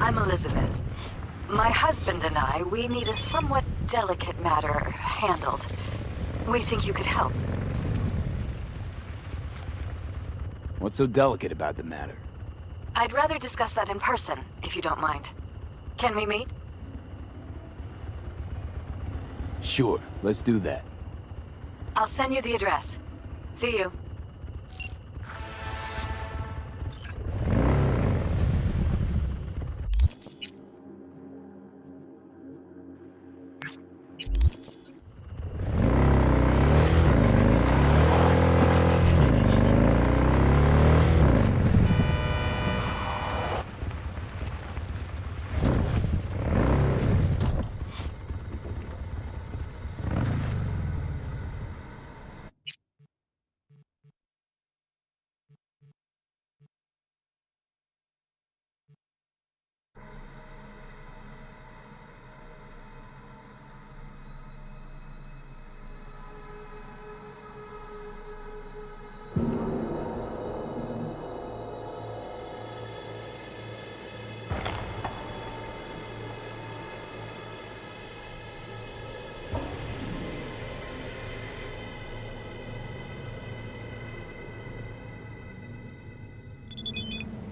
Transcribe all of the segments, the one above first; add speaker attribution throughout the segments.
Speaker 1: I'm Elizabeth. My husband and I, we need a somewhat delicate matter handled. We think you could help.
Speaker 2: What's so delicate about the matter?
Speaker 1: I'd rather discuss that in person, if you don't mind. Can we meet?
Speaker 2: Sure, let's do that.
Speaker 1: I'll send you the address. See you.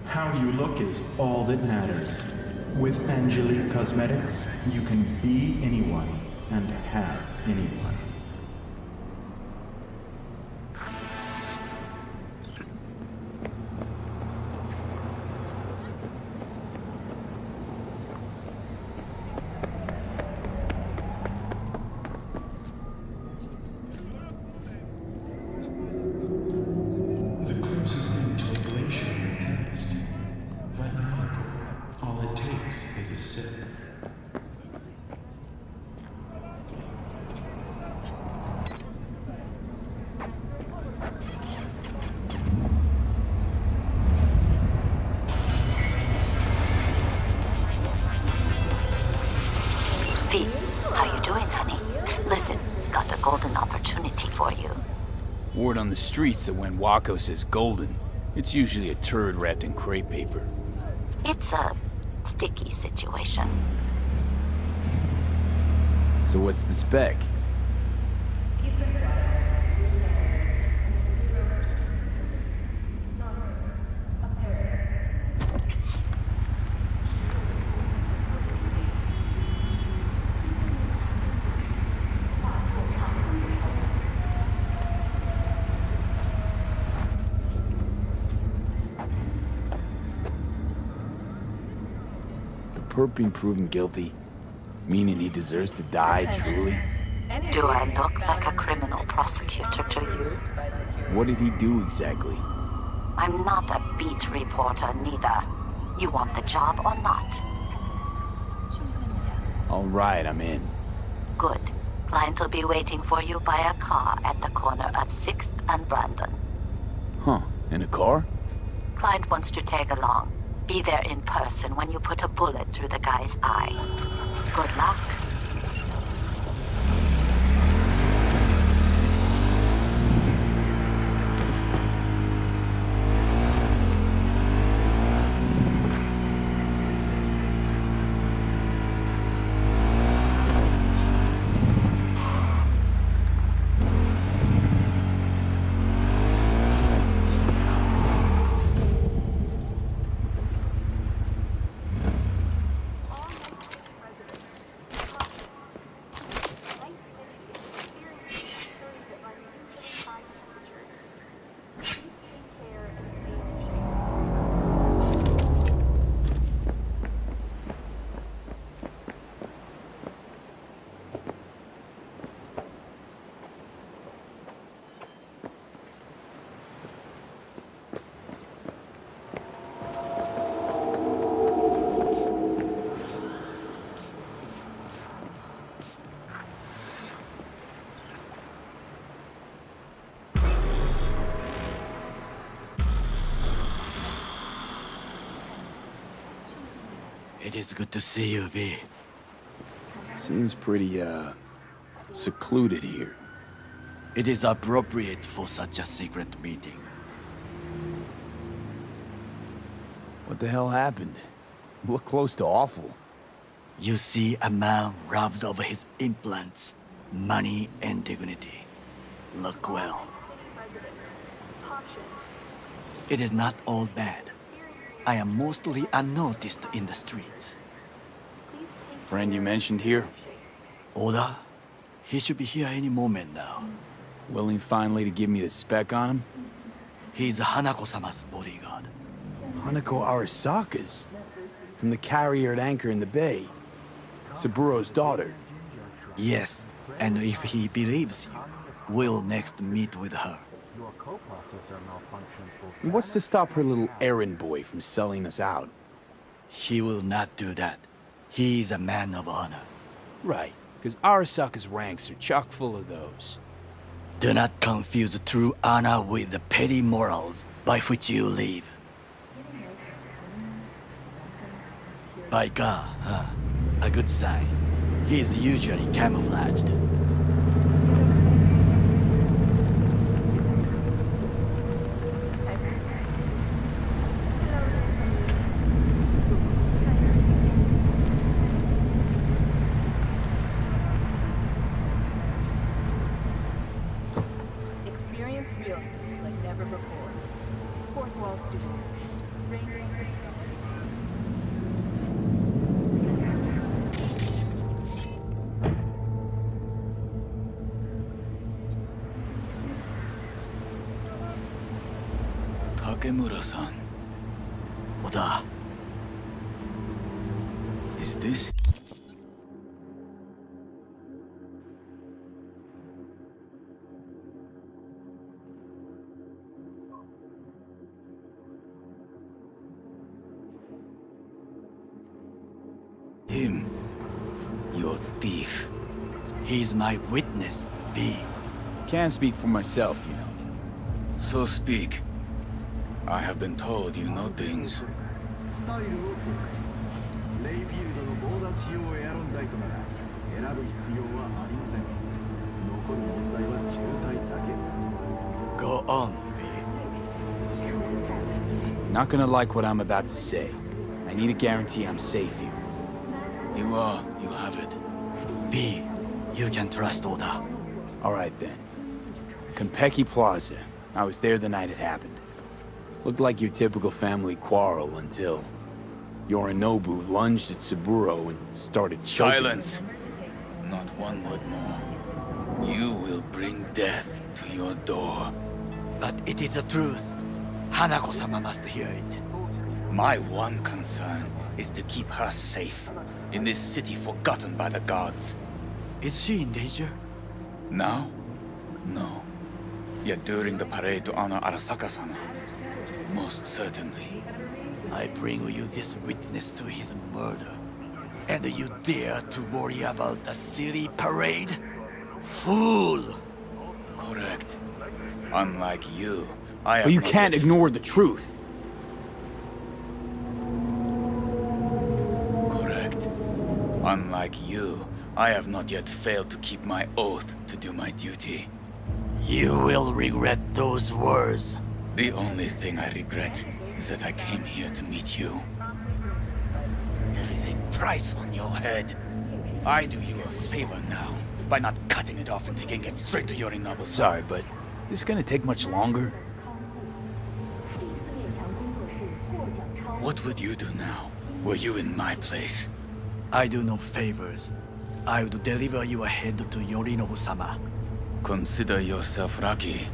Speaker 3: How you look is all that matters. With Angelique Cosmetics, you can be anyone and have anyone.
Speaker 4: How you doing, honey? Listen, got a golden opportunity for you.
Speaker 2: Word on the streets that when Wako says golden, it's usually a turd wrapped in crepe paper.
Speaker 4: It's a sticky situation.
Speaker 2: So what's the spec? Perp being proven guilty, meaning he deserves to die, truly?
Speaker 4: Do I look like a criminal prosecutor to you?
Speaker 2: What did he do exactly?
Speaker 4: I'm not a beat reporter, neither. You want the job or not?
Speaker 2: All right, I'm in.
Speaker 4: Good. Client will be waiting for you by a car at the corner of 6th and Brandon.
Speaker 2: Huh, in a car?
Speaker 4: Client wants to tag along. Be there in person when you put a bullet through the guy's eye. Good luck.
Speaker 5: It is good to see you, V.
Speaker 2: Seems pretty, secluded here.
Speaker 5: It is appropriate for such a secret meeting.
Speaker 2: What the hell happened? Look close to awful.
Speaker 5: You see a man robbed of his implants, money and dignity. Look well. It is not all bad. I am mostly unnoticed in the streets.
Speaker 2: Friend you mentioned here?
Speaker 5: Oda? He should be here any moment now.
Speaker 2: Willing finally to give me the spec on him?
Speaker 5: He's Hanako-sama's bodyguard.
Speaker 2: Hanako Arasaka's? From the carrier at anchor in the bay. Saburo's daughter.
Speaker 5: Yes, and if he believes you, we'll next meet with her.
Speaker 2: And what's to stop her little errand boy from selling us out?
Speaker 5: He will not do that. He is a man of honor.
Speaker 2: Right, because Arasaka's ranks are chock full of those.
Speaker 5: Do not confuse true honor with the petty morals by which you live. By God, huh? A good sign. He is usually camouflaged.
Speaker 6: Experience real like never before. Fourth wall studio.
Speaker 2: Takemura-san.
Speaker 5: Oda,
Speaker 2: Is this? Him. Your thief.
Speaker 5: he's my witness, V.
Speaker 2: Can't speak for myself, you know.
Speaker 7: So speak. I have been told you know things.
Speaker 8: スタイルを公開。レイフィールドの強奪仕様エアロンダイトなら選ぶ必要はありません。残る問題は渋滞だけ。
Speaker 5: Go on, V.
Speaker 2: Not gonna like what I'm about to say. I need a guarantee I'm safe here.
Speaker 7: You are. You have it.
Speaker 5: V, you can trust Oda.
Speaker 2: All right then. Konpeki Plaza. I was there the night it happened. Looked like your typical family quarrel until Yorinobu lunged at Saburo and started choking.
Speaker 7: Silence. Not one word more. You will bring death to your door.
Speaker 5: But it is the truth. Hanako-sama must hear it.
Speaker 7: My one concern is to keep her safe in this city forgotten by the gods.
Speaker 5: Is she in danger?
Speaker 7: Now? No. Yet during the parade to honor Arasaka-sama, most certainly.
Speaker 5: I bring you this witness to his murder. And you dare to worry about the silly parade? Fool!
Speaker 7: Correct. Unlike you, I have
Speaker 2: But you
Speaker 7: not
Speaker 2: can't
Speaker 7: yet-
Speaker 2: ignore the truth.
Speaker 7: Correct. Unlike you, I have not yet failed to keep my oath to do my duty.
Speaker 5: You will regret those words.
Speaker 7: The only thing I regret is that I came here to meet you.
Speaker 5: There is a price on your head.
Speaker 7: I do you a favor now by not cutting it off and taking it straight to Yorinobu.
Speaker 2: Sorry, but this gonna take much longer?
Speaker 7: What would you do now, were you in my place?
Speaker 5: I do no favors. I would deliver your head to Yorinobu-sama.
Speaker 7: Consider yourself lucky.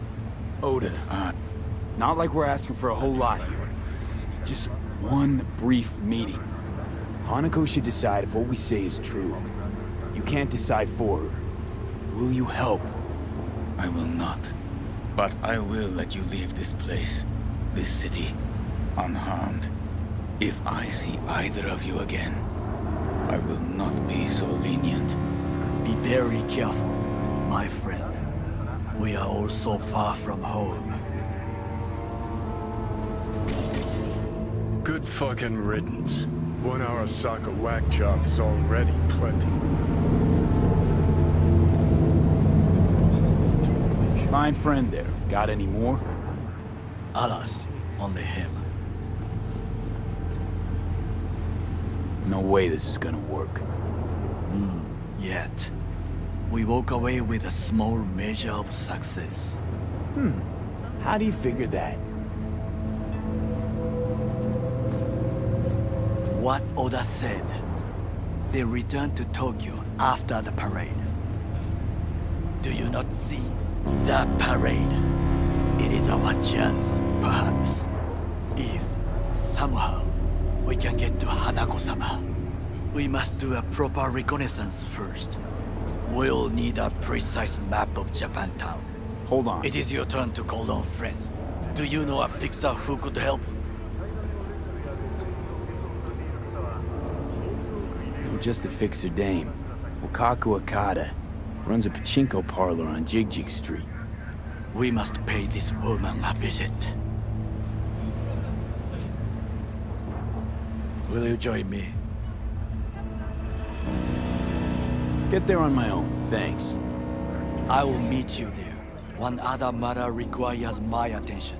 Speaker 2: Oda,
Speaker 7: Uh,
Speaker 2: not like we're asking for a whole lot here. Just one brief meeting. Hanako should decide if what we say is true. You can't decide for her. Will you help?
Speaker 7: I will not. But I will let you leave this place, this city, unharmed. If I see either of you again, I will not be so lenient.
Speaker 5: Be very careful, my friend. We are all so far from home.
Speaker 9: Good fucking riddance. 1 Arasaka whack job is already plenty.
Speaker 2: Fine friend there. Got any more?
Speaker 5: Alas, only him.
Speaker 2: No way this is gonna work.
Speaker 5: Yet, we walk away with a small measure of success.
Speaker 2: How do you figure that?
Speaker 5: What Oda said. They returned to Tokyo after the parade. Do you not see the parade? It is our chance, perhaps. If, somehow, we can get to Hanako-sama. We must do a proper reconnaissance first. We'll need a precise map of Japantown.
Speaker 2: Hold on.
Speaker 5: It is your turn to call on friends. Do you know a fixer who could help?
Speaker 2: No, just a fixer dame. Wakaku Akata. Runs a pachinko parlor on Jig Street.
Speaker 5: We must pay this woman a visit. Will you join me?
Speaker 2: Get there on my own, thanks.
Speaker 5: I will meet you there. One other matter requires my attention.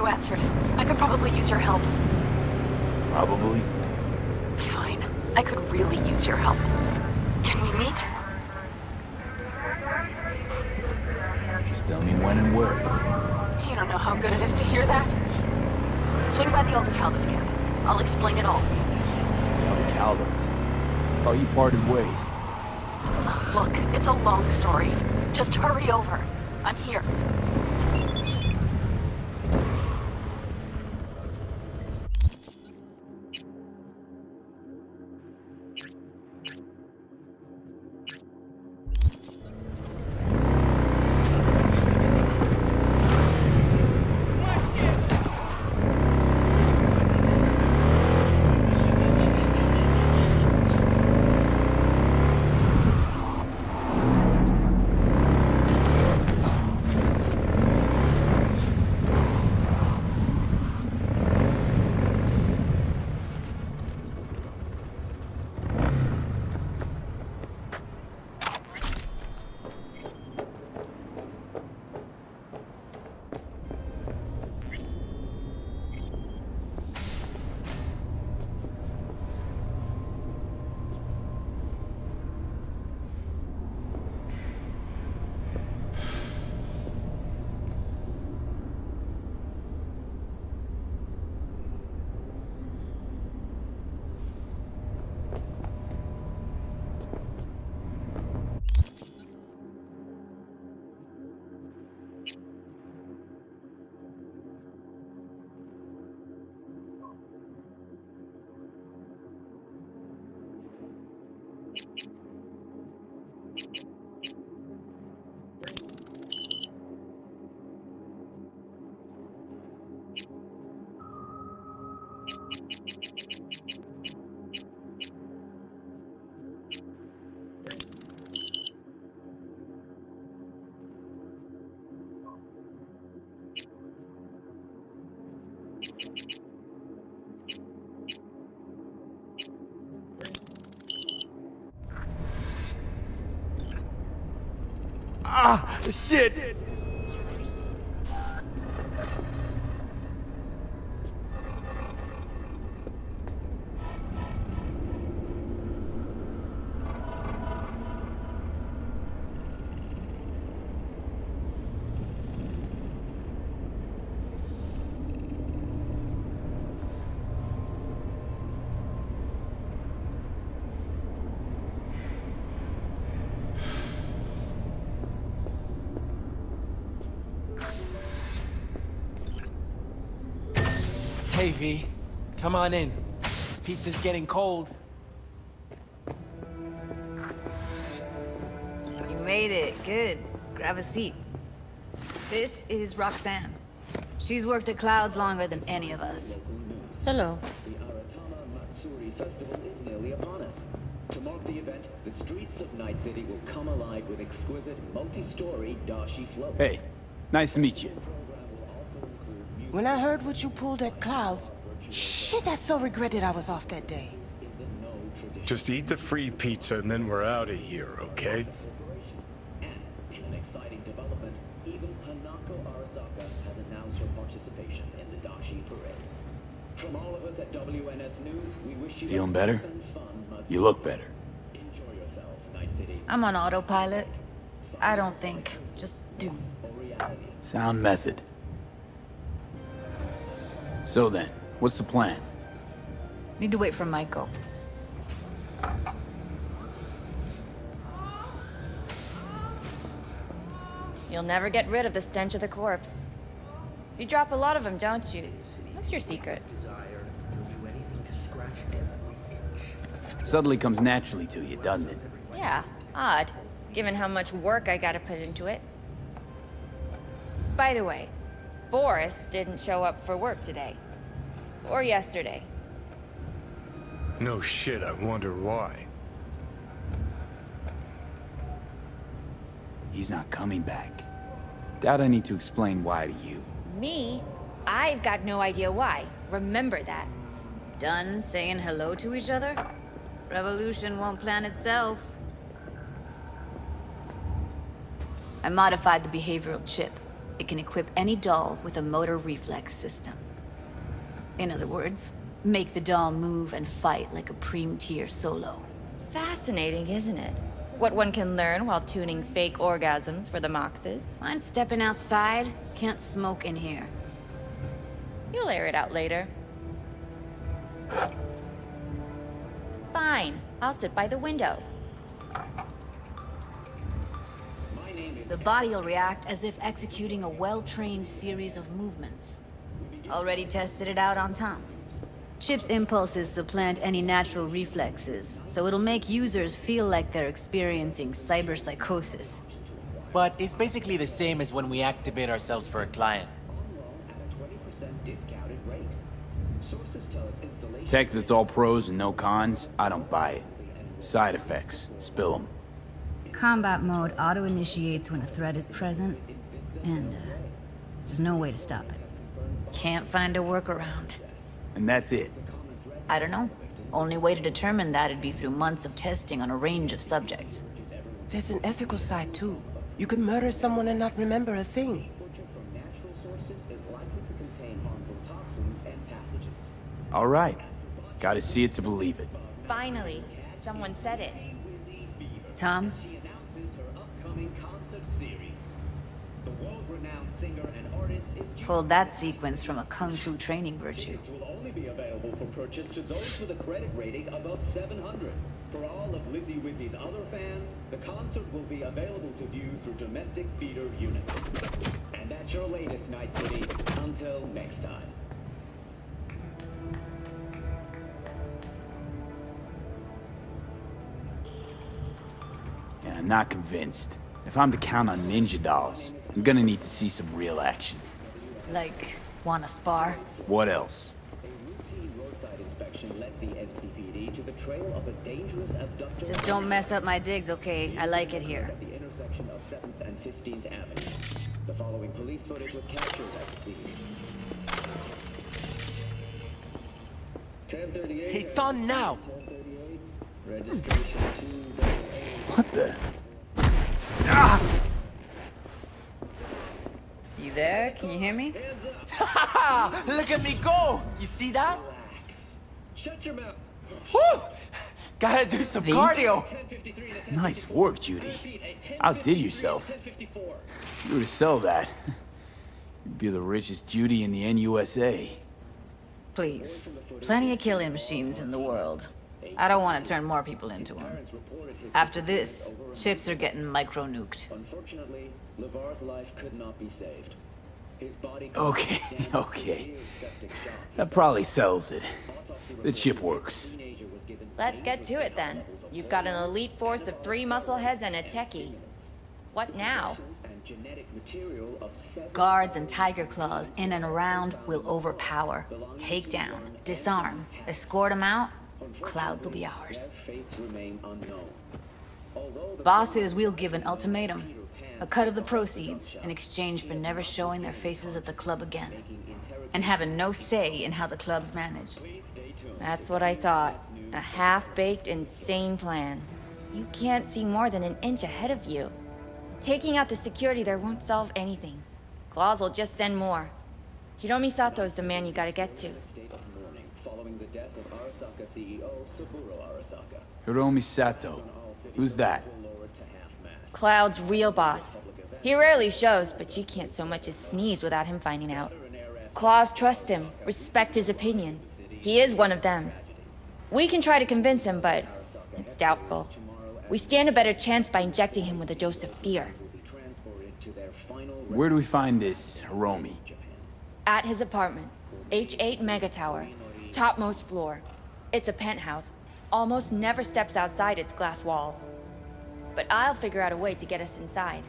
Speaker 1: Answered. I could probably use your help.
Speaker 2: Probably.
Speaker 1: Fine. I could really use your help. Can we meet?
Speaker 2: Just tell me when and where.
Speaker 1: You don't know how good it is to hear that. Swing by the old Caldas camp. I'll explain it all.
Speaker 2: The Caldas. Thought you parted ways.
Speaker 1: Look, it's a long story. Just hurry over. I'm here.
Speaker 2: Ah, shit!
Speaker 10: Hey, V. Come on in. Pizza's getting cold.
Speaker 11: You made it. Good. Grab a seat. This is Roxanne. She's worked at Clouds longer than any of us.
Speaker 12: Hello.
Speaker 13: Festival is nearly upon us. To mark the event, the streets of Night City will come alive with exquisite multi-story dashi floats.
Speaker 2: Hey, nice to meet you.
Speaker 12: When I heard what you pulled at Clouds, shit, I so regretted I was off that day.
Speaker 9: Just eat the free pizza and then we're out of here, okay?
Speaker 13: And in an exciting development, even Hanako Arasaka has announced her participation in the dashi parade. From all of us at WNS News, we wish you
Speaker 2: Feeling better? You look better.
Speaker 13: enjoy yourselves, Night City.
Speaker 11: I'm on autopilot. I don't think. Just do.
Speaker 2: Sound method. So then, what's the plan?
Speaker 11: Need to wait for Michael.
Speaker 14: You'll never get rid of the stench of the corpse. You drop a lot of them, don't you? What's your secret?
Speaker 2: Suddenly comes naturally to you, doesn't it?
Speaker 14: Yeah, odd, given how much work I gotta put into it. By the way, Forrest didn't show up for work today. Or yesterday.
Speaker 9: No shit, I wonder why.
Speaker 2: He's not coming back. Doubt I need to explain why to you.
Speaker 14: Me? I've got no idea why. Remember that.
Speaker 11: Done saying hello to each other? Revolution won't plan itself. I modified the behavioral chip. It can equip any doll with a motor reflex system. In other words, make the doll move and fight like a Preem-tier solo.
Speaker 14: Fascinating, isn't it? What one can learn while tuning fake orgasms for the Moxes.
Speaker 11: Mind stepping outside? Can't smoke in here.
Speaker 14: You'll air it out later. Fine, I'll sit by the window.
Speaker 11: The body will react as if executing a well-trained series of movements. Already tested it out on Tom. Chip's impulses supplant any natural reflexes, so it'll make users feel like they're experiencing cyberpsychosis.
Speaker 10: But it's basically the same as when we activate ourselves for a client.
Speaker 2: Tech that's all pros and no cons, I don't buy it. Side effects, spill them.
Speaker 11: Combat mode auto-initiates when a threat is present, and there's no way to stop it. Can't find a workaround.
Speaker 2: And that's it.
Speaker 11: I don't know. Only way to determine that'd be through months of testing on a range of subjects.
Speaker 12: There's an ethical side, too. You could murder someone and not remember a thing.
Speaker 2: All right. Gotta see it to believe it.
Speaker 14: Finally, someone said it.
Speaker 11: Tom? Pulled that sequence from a kung fu training virtue.
Speaker 13: Will only be available for purchase to those with a credit rating above 700. For all of Lizzie Wizzy's other fans, the concert will be available to view through domestic theater units. And that's your latest, Night City. Until next time.
Speaker 2: Yeah, I'm not convinced. If I'm to count on ninja dolls, I'm gonna need to see some real action.
Speaker 11: Like, wanna spar?
Speaker 2: What else?
Speaker 13: A routine roadside inspection led the NCPD to the trail of a dangerous abductor.
Speaker 11: Just don't mess up my digs, okay? I like it here.
Speaker 13: At the intersection of 7th and 15th Avenue. The following police footage was captured at the scene. 1038.
Speaker 10: It's on now!
Speaker 13: 1038. Registration 208.
Speaker 2: What the? Ah!
Speaker 11: You there? Can you hear me?
Speaker 10: Look at me go! You see that?
Speaker 13: Shut your mouth.
Speaker 10: Woo! Gotta do some cardio.
Speaker 2: Nice work, Judy. Outdid yourself. If you were to sell that, you'd be the richest Judy in the NUSA.
Speaker 11: Please. Plenty of killing machines in the world. I don't want to turn more people into them. After this, ships are getting micro-nuked.
Speaker 13: Unfortunately, LeVar's life could not be saved. His body
Speaker 2: Okay. That probably sells it. The chip works.
Speaker 14: Let's get to it then. You've got an elite force of 3 muscleheads and a techie. What now?
Speaker 11: Guards and tiger claws in and around will overpower, take down, disarm, escort them out. Clouds will be ours. Boss says we'll give an ultimatum. A cut of the proceeds in exchange for never showing their faces at the club again. And having no say in how the club's managed.
Speaker 14: That's what I thought. A half-baked, insane plan. You can't see more than an inch ahead of you. Taking out the security there won't solve anything. Claws will just send more. Hiromi Sato's the man you gotta get to.
Speaker 13: Following the death of Arasaka CEO Saburo Arasaka.
Speaker 2: Hiromi Sato. Who's that?
Speaker 14: Cloud's real boss. He rarely shows, but you can't so much as sneeze without him finding out. Claws trust him, respect his opinion. He is one of them. We can try to convince him, but it's doubtful. We stand a better chance by injecting him with a dose of fear.
Speaker 2: Where do we find this Hiromi?
Speaker 14: At his apartment, H8 Mega Tower, topmost floor. It's a penthouse, almost never steps outside its glass walls. But I'll figure out a way to get us inside.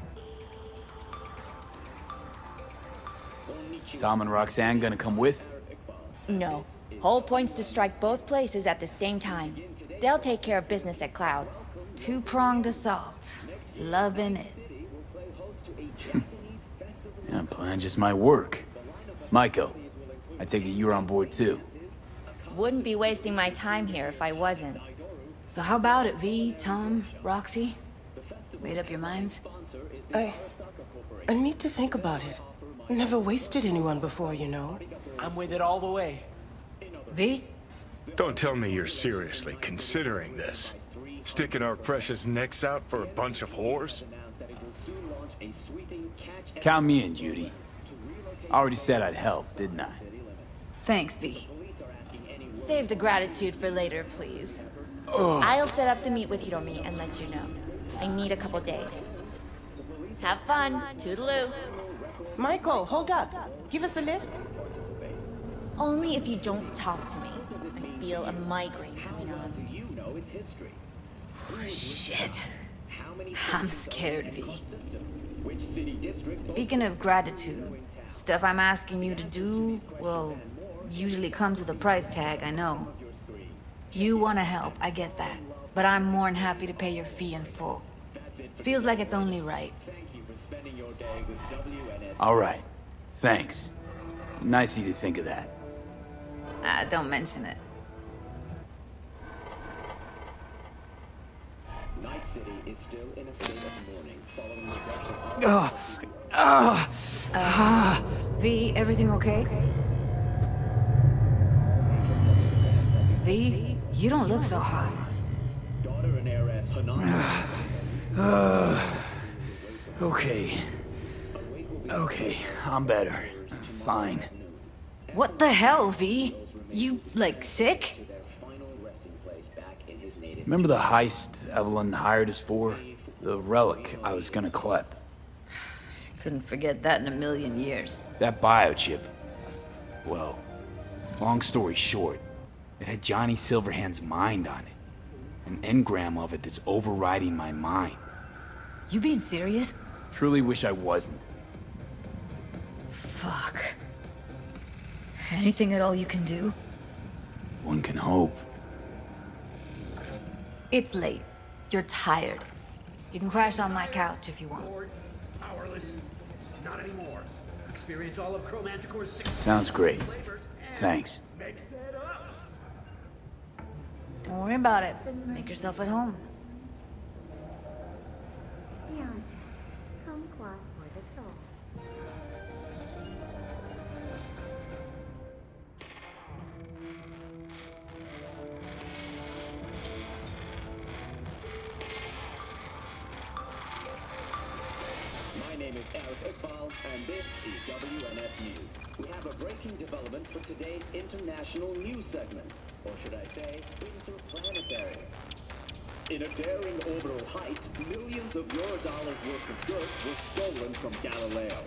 Speaker 2: Tom and Roxanne gonna come with?
Speaker 14: No. Whole point's to strike both places at the same time. They'll take care of business at Clouds.
Speaker 11: Two-pronged assault. Loving it.
Speaker 2: Yeah, plan just might work. Maiko, I take it you're on board too.
Speaker 14: Wouldn't be wasting my time here if I wasn't.
Speaker 11: So how about it, V, Tom, Roxy? Made up your minds?
Speaker 12: I need to think about it. Never wasted anyone before, you know.
Speaker 10: I'm with it all the way.
Speaker 11: V?
Speaker 9: Don't tell me you're seriously considering this. Sticking our precious necks out for a bunch of whores?
Speaker 2: Count me in, Judy. I already said I'd help, didn't I?
Speaker 11: Thanks, V.
Speaker 14: Save the gratitude for later, please. I'll set up the meet with Hiromi and let you know. I need a couple days. Have fun. Toodaloo.
Speaker 12: Michael, hold up. Give us a lift.
Speaker 14: Only if you don't talk to me. I feel a migraine coming on.
Speaker 11: Shit. I'm scared, V. Speaking of gratitude, stuff I'm asking you to do, well, usually comes with a price tag, I know. You want to help, I get that. But I'm more than happy to pay your fee in full. Feels like it's only right.
Speaker 2: All right. Thanks. Nice of you to think of that.
Speaker 11: Don't mention it.
Speaker 13: Night City is still in a state of mourning following the death of
Speaker 11: V, everything okay? V, you don't look so hot.
Speaker 13: daughter and heiress Hanami.
Speaker 2: Okay, I'm better. Fine.
Speaker 11: What the hell, V? You, like, sick?
Speaker 2: Remember the heist Evelyn hired us for? The relic I was gonna collect.
Speaker 11: Couldn't forget that in a million years.
Speaker 2: That biochip. Well, long story short, it had Johnny Silverhand's mind on it. An engram of it that's overriding my mind.
Speaker 11: You being serious?
Speaker 2: Truly wish I wasn't.
Speaker 11: Fuck. Anything at all you can do?
Speaker 2: One can hope.
Speaker 11: It's late. You're tired. You can crash on my couch if you want.
Speaker 15: Powerless. Not anymore. Experience all of Chromanticore's 6
Speaker 2: Sounds great. Thanks.
Speaker 11: Don't worry about it. Make yourself at home.
Speaker 13: is Eric Iqbal, and this is WNF News. We have a breaking development for today's international news segment, or should I say, interplanetary. In a daring orbital heist, millions of Eurodollars worth of goods were stolen from Galileo.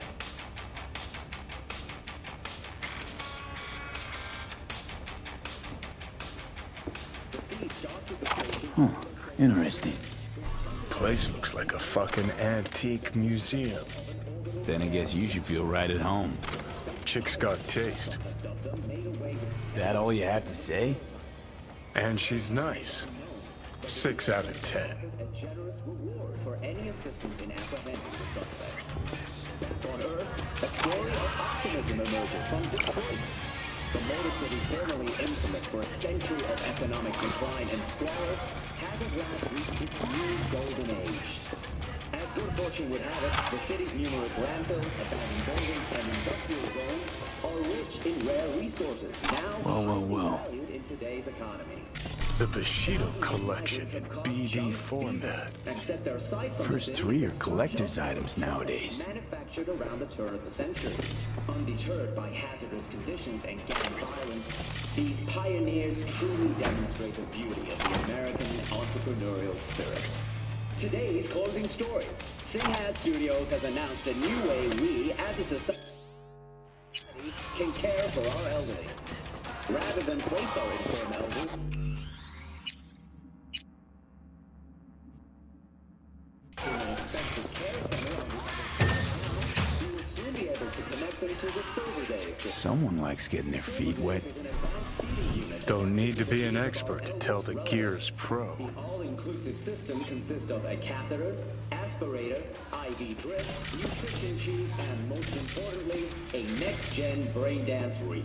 Speaker 2: Huh, interesting.
Speaker 9: Place looks like a fucking antique museum.
Speaker 2: Then I guess you should feel right at home.
Speaker 9: Chick's got taste.
Speaker 2: That all you have to say?
Speaker 9: And she's nice. 6 out of 10.
Speaker 13: A generous reward for any assistance in apprehending the suspect. Back on Earth, a story of optimism emerges from Detroit. The motor city, formerly infamous for a century of economic decline and squalor, has at last reached its new golden age. As good fortune would have it, the city's numerous landfills, abandoned buildings, and industrial zones are rich in rare resources, now highly valued in today's economy.
Speaker 9: The Bushido collection in BD format.
Speaker 13: And set their sights on
Speaker 2: First 3 are collector's items nowadays.
Speaker 13: manufactured around the turn of the century. Undeterred by hazardous conditions and gang violence, these pioneers truly demonstrate the beauty of the American entrepreneurial spirit. Today's closing story. Singhad Studios has announced a new way we, as a society, can care for our elderly. Rather than place our infirm elders in an expensive care center, we will soon be able to connect them to the Silver Days.
Speaker 2: Someone likes getting their feet wet.
Speaker 9: Don't need to be an expert to tell the Gears Pro.
Speaker 13: The all-inclusive system consists of a catheter, aspirator, IV drip, nutrition tube, and most importantly, a next-gen brain dance wreath.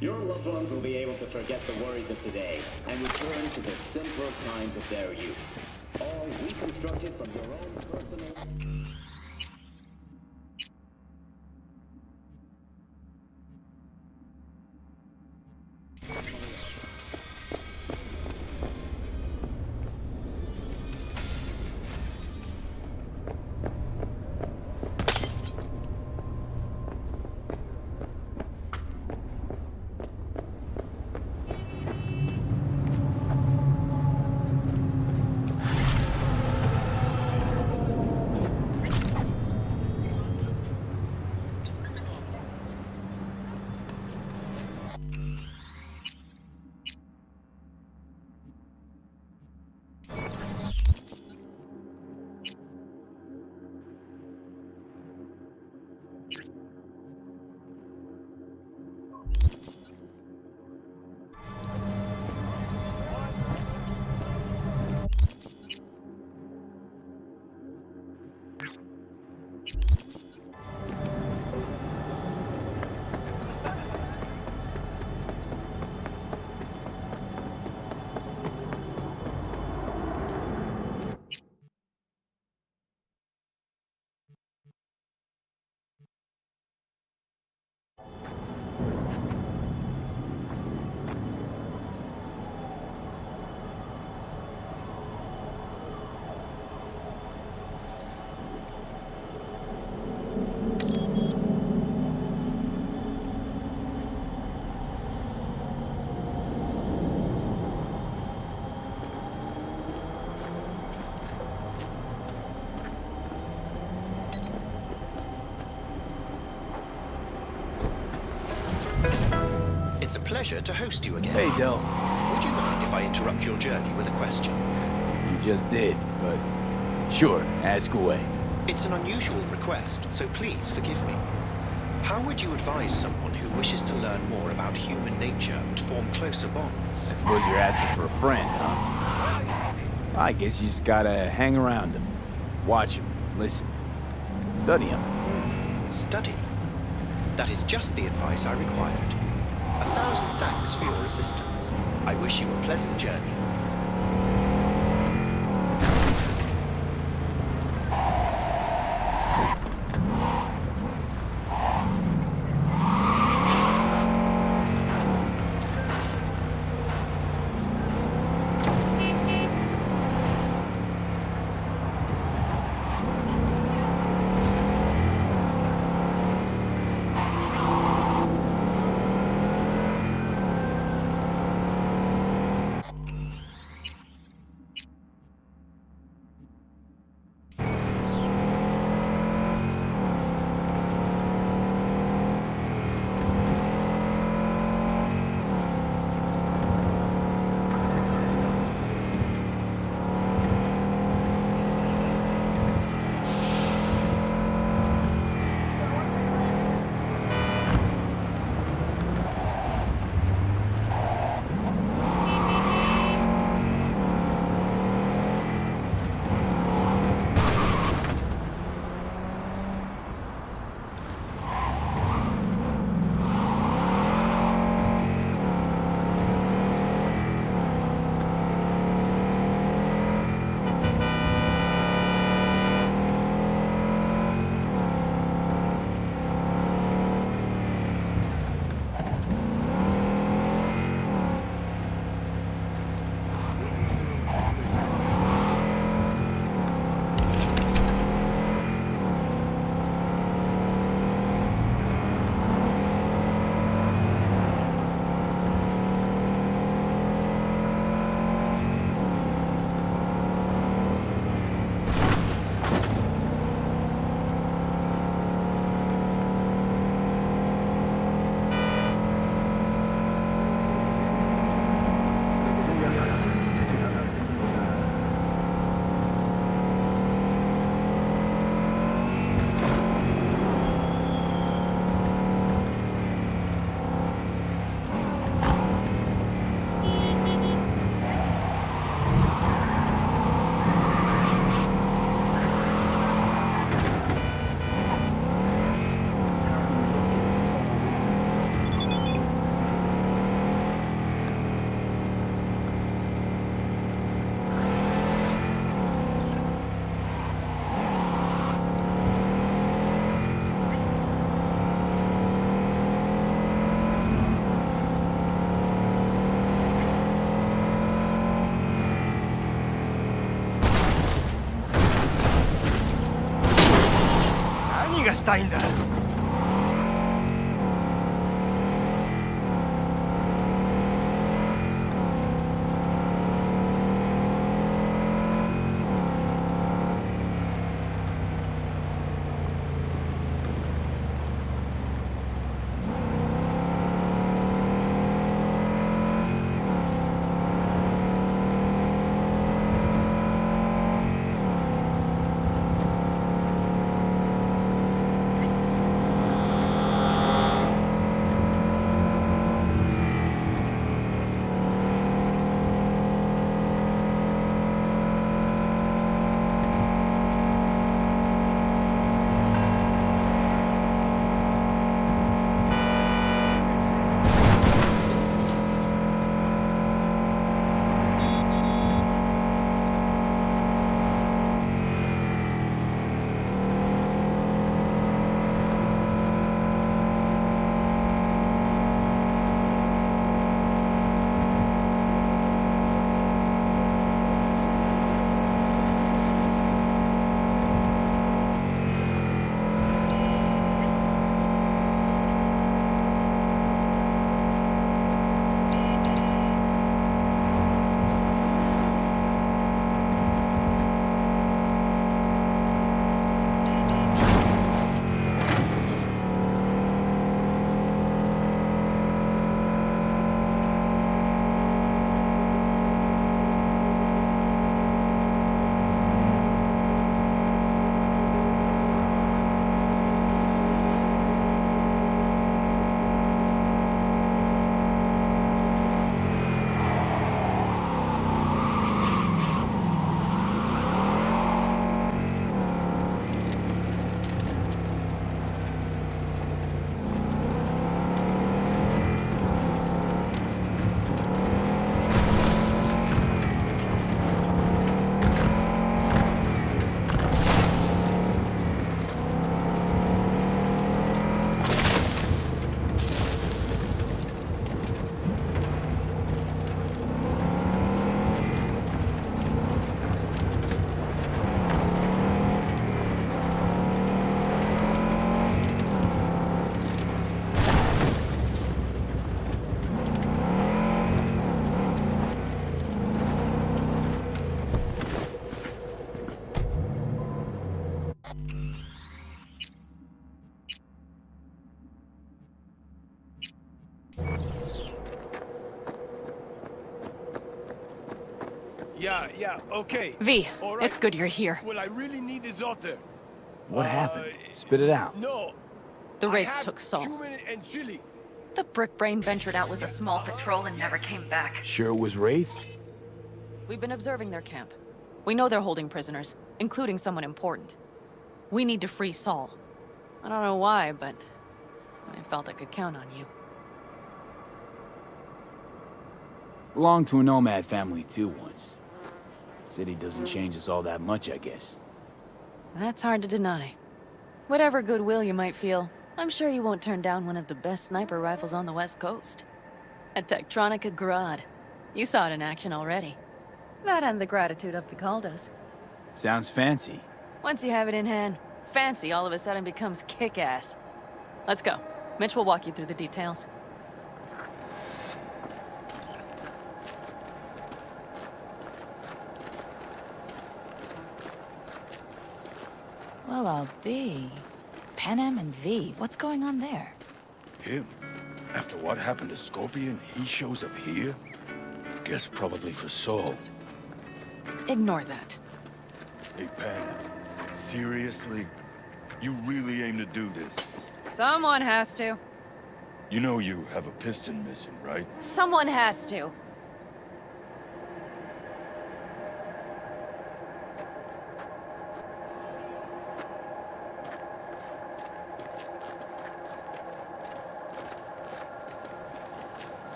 Speaker 13: Your loved ones will be able to forget the worries of today and return to the simpler times of their youth. All reconstructed from your own personal...
Speaker 16: It's a pleasure to host you again.
Speaker 2: Hey, Del.
Speaker 16: Would you mind if I interrupt your journey with a question?
Speaker 2: You just did, but sure, ask away.
Speaker 16: It's an unusual request, so please forgive me. How would you advise someone who wishes to learn more about human nature and form closer bonds?
Speaker 2: I suppose you're asking for a friend, huh? I guess you just gotta hang around him. Watch him, listen, study him.
Speaker 16: Study? That is just the advice I required. 1,000 thanks for your assistance. I wish you a pleasant journey.
Speaker 5: したいんだ。
Speaker 17: Yeah, okay.
Speaker 18: V,
Speaker 17: All right.
Speaker 18: it's good you're here.
Speaker 17: Well, I really need this otter.
Speaker 2: What happened? Spit it out.
Speaker 17: No.
Speaker 18: The
Speaker 17: I
Speaker 18: raids
Speaker 17: had
Speaker 18: took Saul.
Speaker 17: cumin and chili.
Speaker 18: The brick brain ventured out with a small patrol and never came back.
Speaker 2: Sure it was wraiths?
Speaker 18: We've been observing their camp. We know they're holding prisoners, including someone important. We need to free Saul. I don't know why, but I felt I could count on you.
Speaker 2: Belonged to a nomad family too once. City doesn't change us all that much, I guess.
Speaker 18: That's hard to deny. Whatever goodwill you might feel, I'm sure you won't turn down one of the best sniper rifles on the West Coast. A Tektronica Grad. You saw it in action already. That and the gratitude of the Caldos.
Speaker 2: Sounds fancy.
Speaker 18: Once you have it in hand, fancy all of a sudden becomes kick-ass. Let's go. Mitch will walk you through the details.
Speaker 14: Well, I'll be. Panem and V, what's going on there?
Speaker 19: Him? After what happened to Scorpion, he shows up here? Guess probably for Saul.
Speaker 18: Ignore that.
Speaker 19: Hey, Panem. Seriously? You really aim to do this?
Speaker 18: Someone has to.
Speaker 19: You know you have a piston mission, right?
Speaker 18: Someone has to.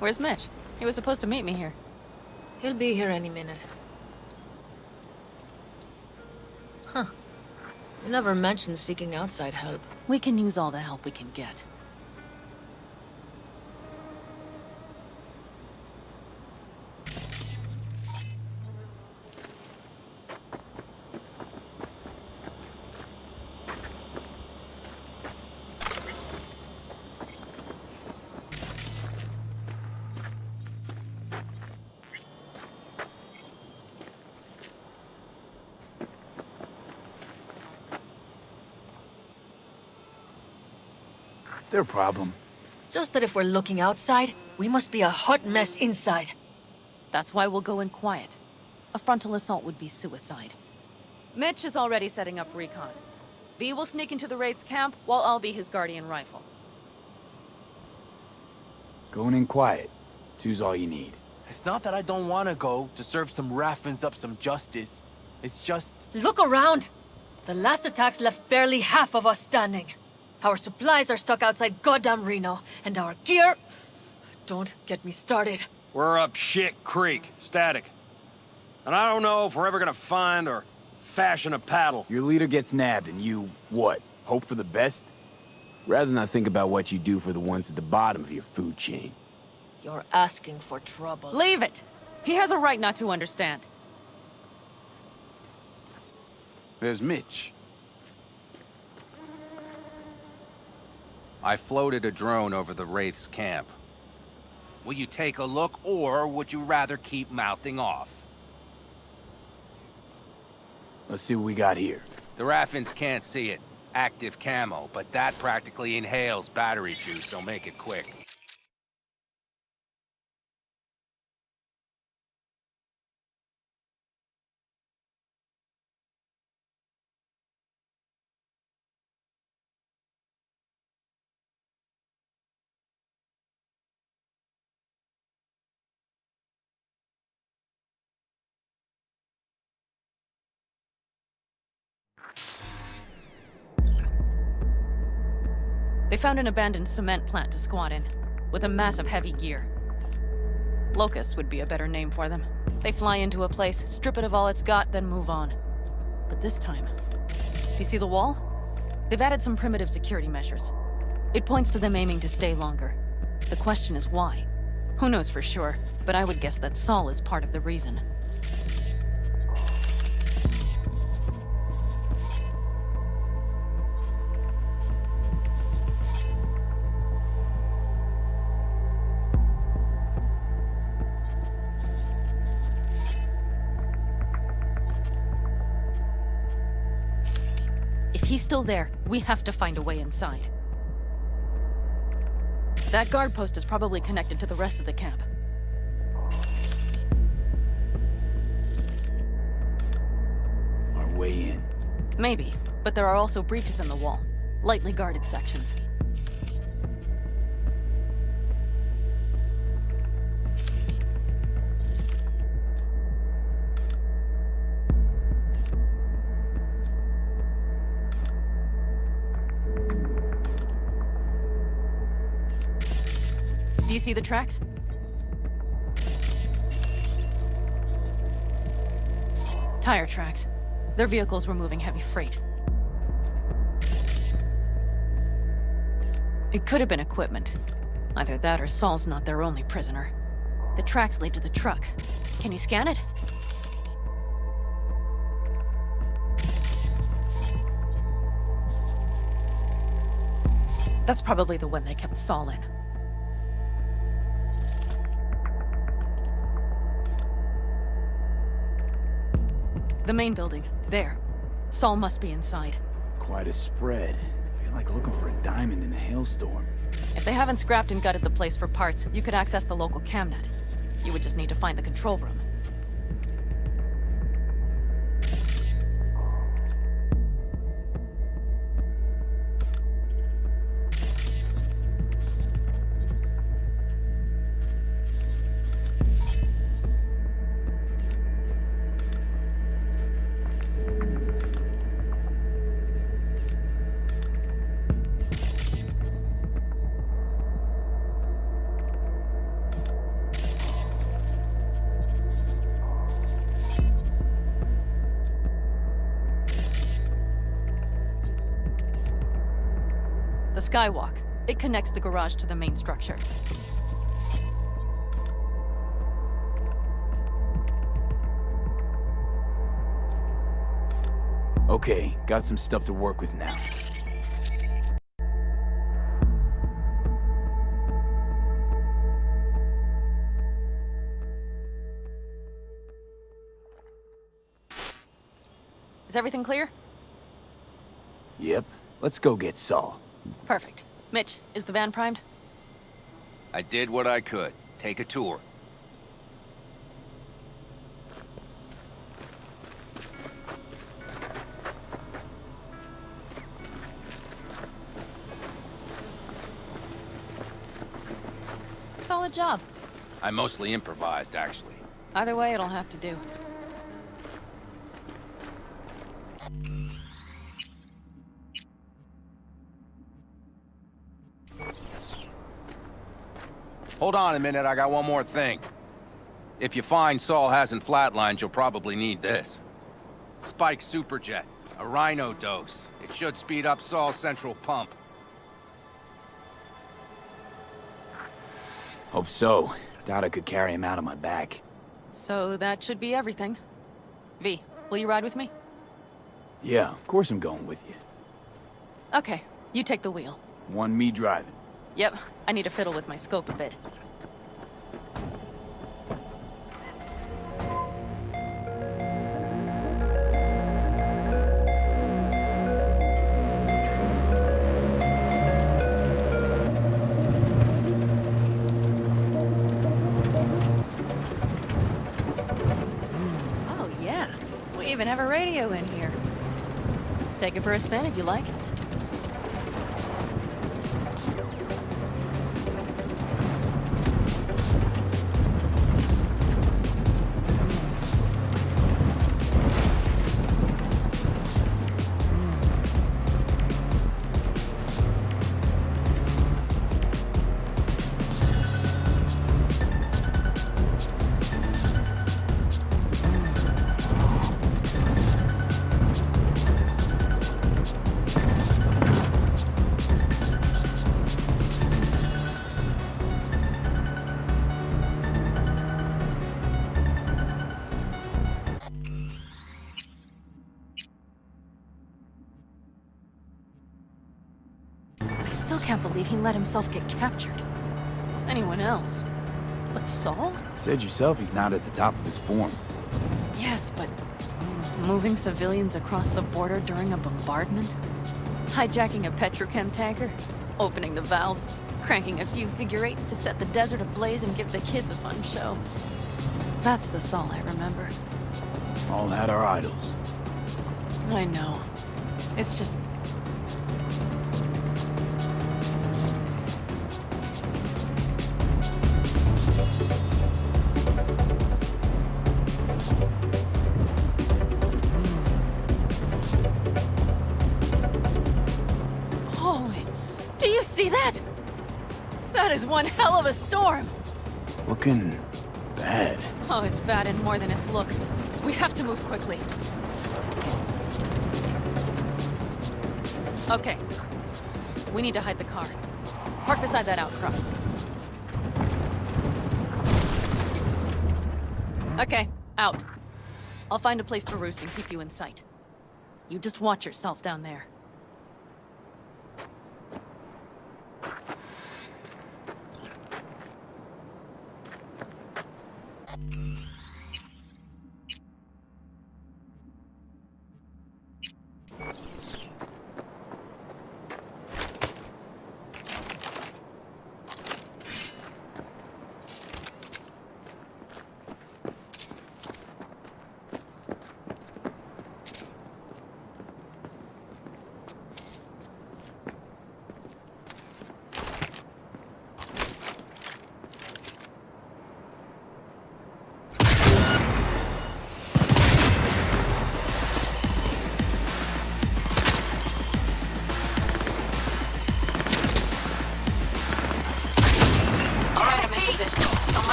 Speaker 18: Where's Mitch? He was supposed to meet me here.
Speaker 11: He'll be here any minute. Huh.
Speaker 20: You never mentioned seeking outside help.
Speaker 18: We can use all the help we can get.
Speaker 2: Is there a problem?
Speaker 20: Just that if we're looking outside, we must be a hot mess inside.
Speaker 18: That's why we'll go in quiet. A frontal assault would be suicide. Mitch is already setting up recon. V will sneak into the Wraith's camp, while I'll be his guardian rifle.
Speaker 2: Going in quiet. Two's all you need.
Speaker 10: It's not that I don't want to go to serve some Raffins up some justice. It's just...
Speaker 20: Look around! The last attacks left barely half of us standing. Our supplies are stuck outside goddamn Reno, and our gear... Don't get me started.
Speaker 15: We're up shit creek, static. And I don't know if we're ever gonna find or fashion a paddle.
Speaker 2: Your leader gets nabbed and you, what, hope for the best? Rather not think about what you do for the ones at the bottom of your food chain.
Speaker 20: You're asking for trouble.
Speaker 18: Leave it! He has a right not to understand.
Speaker 21: There's Mitch. I floated a drone over the Wraith's camp. Will you take a look, or would you rather keep mouthing off?
Speaker 2: Let's see what we got here.
Speaker 21: The Raffins can't see it. Active camo, but that practically inhales battery juice, so make it quick.
Speaker 18: They found an abandoned cement plant to squat in, with a massive heavy gear. Locusts would be a better name for them. They fly into a place, strip it of all it's got, then move on. But this time... You see the wall? They've added some primitive security measures. It points to them aiming to stay longer. The question is why? Who knows for sure, but I would guess that Saul is part of the reason. If he's still there, we have to find a way inside. That guard post is probably connected to the rest of the camp.
Speaker 2: Our way in.
Speaker 18: Maybe, but there are also breaches in the wall. Lightly guarded sections. Do you see the tracks? Tire tracks. Their vehicles were moving heavy freight. It could have been equipment. Either that or Saul's not their only prisoner. The tracks lead to the truck. Can you scan it? That's probably the one they kept Saul in. The main building. There. Saul must be inside.
Speaker 2: Quite a spread. Feel like looking for a diamond in a hailstorm.
Speaker 18: If they haven't scrapped and gutted the place for parts, you could access the local camnet. You would just need to find the control room. The skywalk. It connects the garage to the main structure.
Speaker 2: Okay, got some stuff to work with now.
Speaker 18: Is everything clear?
Speaker 2: Yep. Let's go get Saul.
Speaker 18: Perfect. Mitch, is the van primed?
Speaker 21: I did what I could. Take a tour.
Speaker 18: Solid job.
Speaker 21: I mostly improvised, actually.
Speaker 18: Either way, it'll have to do.
Speaker 21: Hold on a minute, I got one more thing. If you find Saul hasn't flatlined, you'll probably need this. Spike Superjet, a Rhino dose. It should speed up Saul's central pump.
Speaker 2: Hope so. Doubt I could carry him out on my back.
Speaker 18: So that should be everything. V, will you ride with me?
Speaker 2: Yeah, of course I'm going with you.
Speaker 18: Okay, you take the wheel.
Speaker 2: Want me driving?
Speaker 18: Yep, I need to fiddle with my scope a bit. Oh yeah, we even have a radio in here. Take it for a spin if you like. I still can't believe he let himself get captured. Anyone else? But Saul?
Speaker 2: Said yourself he's not at the top of his form.
Speaker 18: Yes, but moving civilians across the border during a bombardment? Hijacking a petrochem tanker? Opening the valves? Cranking a few figure eights to set the desert ablaze and give the kids a fun show? That's the Saul I remember.
Speaker 2: All had our idols.
Speaker 18: I know. It's just... Holy... Do you see that? That is one hell of a storm!
Speaker 2: Looking bad.
Speaker 18: Oh, it's bad and more than its look. We have to move quickly. Okay. We need to hide the car. Park beside that outcrop. Okay, out. I'll find a place to roost and keep you in sight. You just watch yourself down there.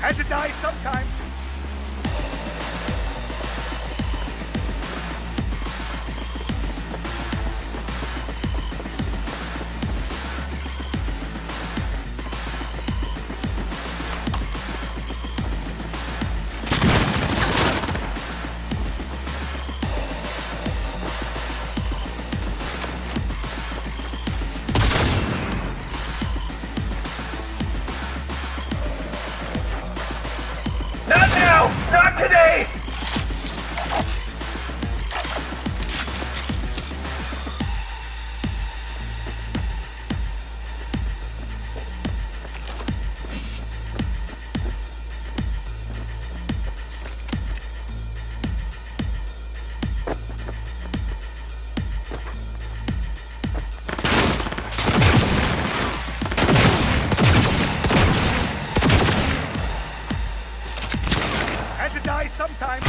Speaker 17: Had to die sometime.
Speaker 3: Not now! Not today!
Speaker 17: Had to die sometime.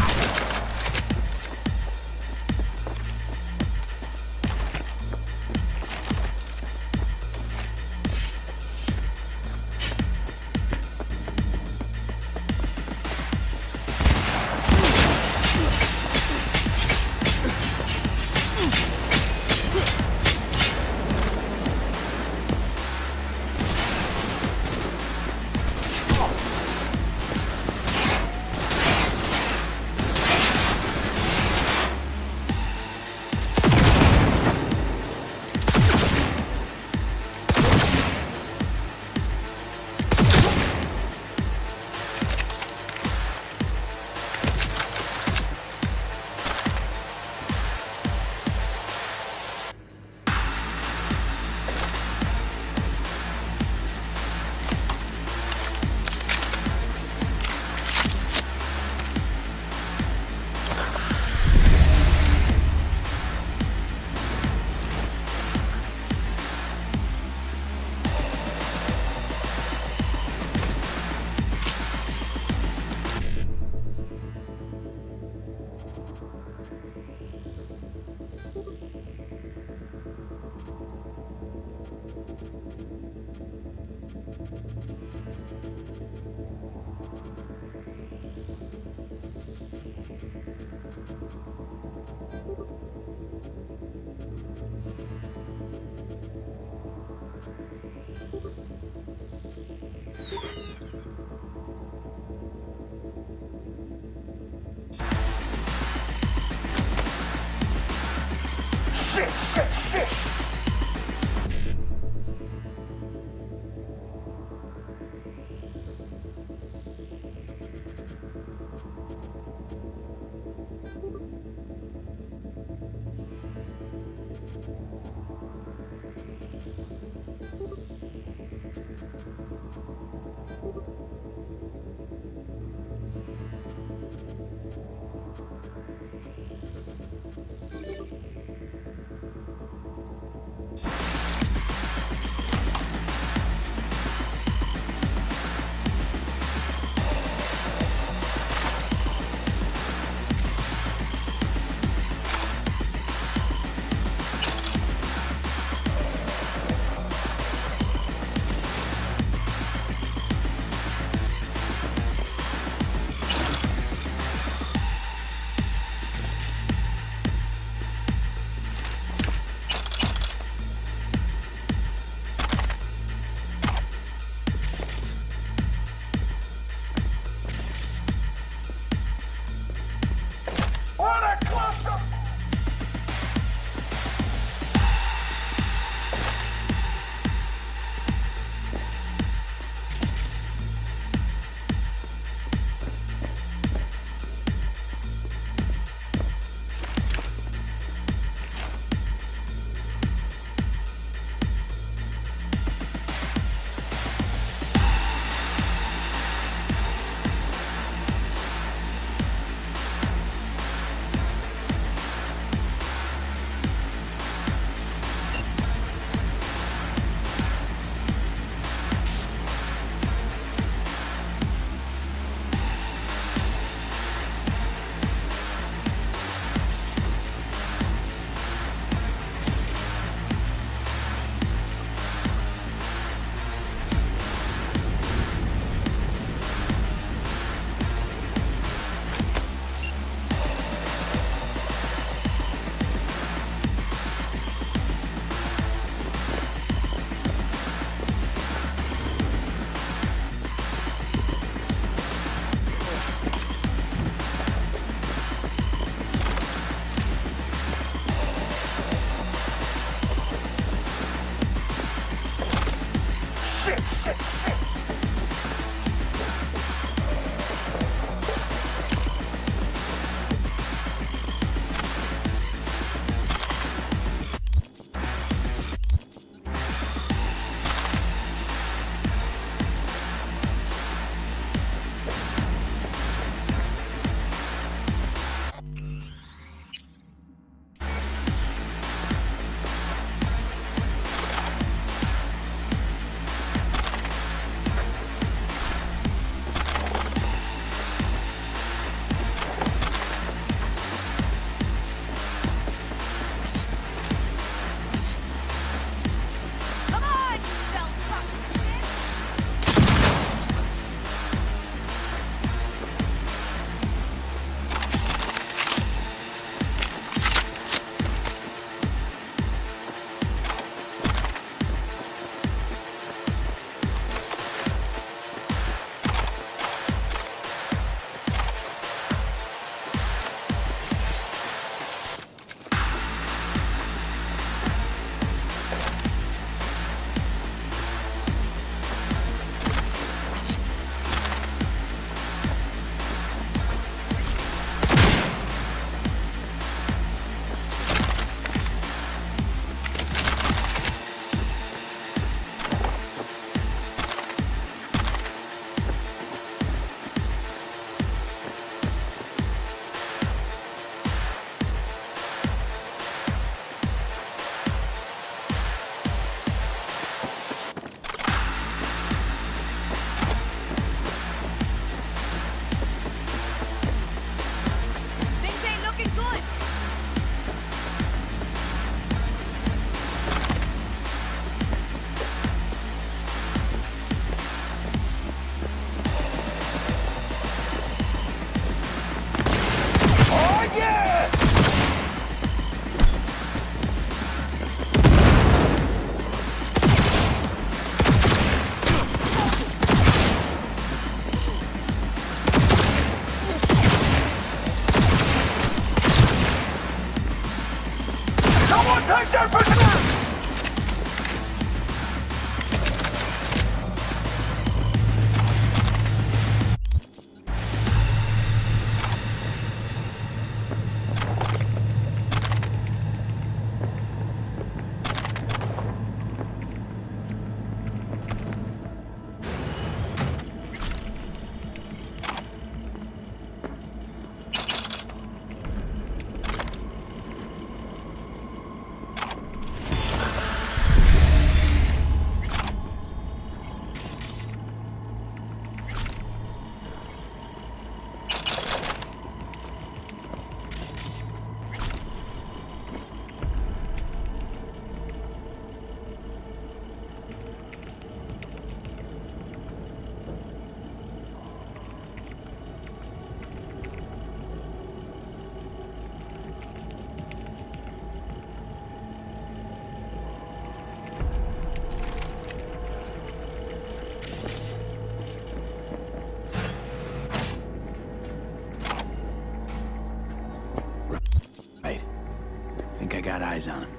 Speaker 2: eyes on him.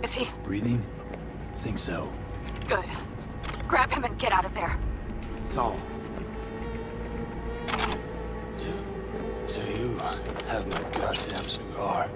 Speaker 1: Is he?
Speaker 2: Breathing? Think so.
Speaker 1: Good. Grab him and get out of there.
Speaker 2: Saul.
Speaker 19: Do you have my goddamn cigar?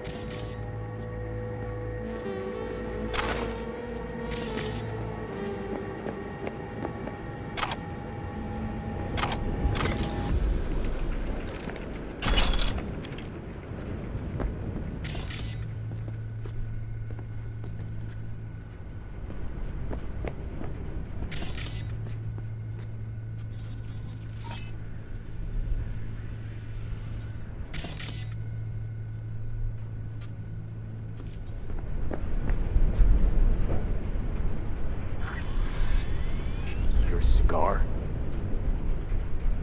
Speaker 2: Your cigar?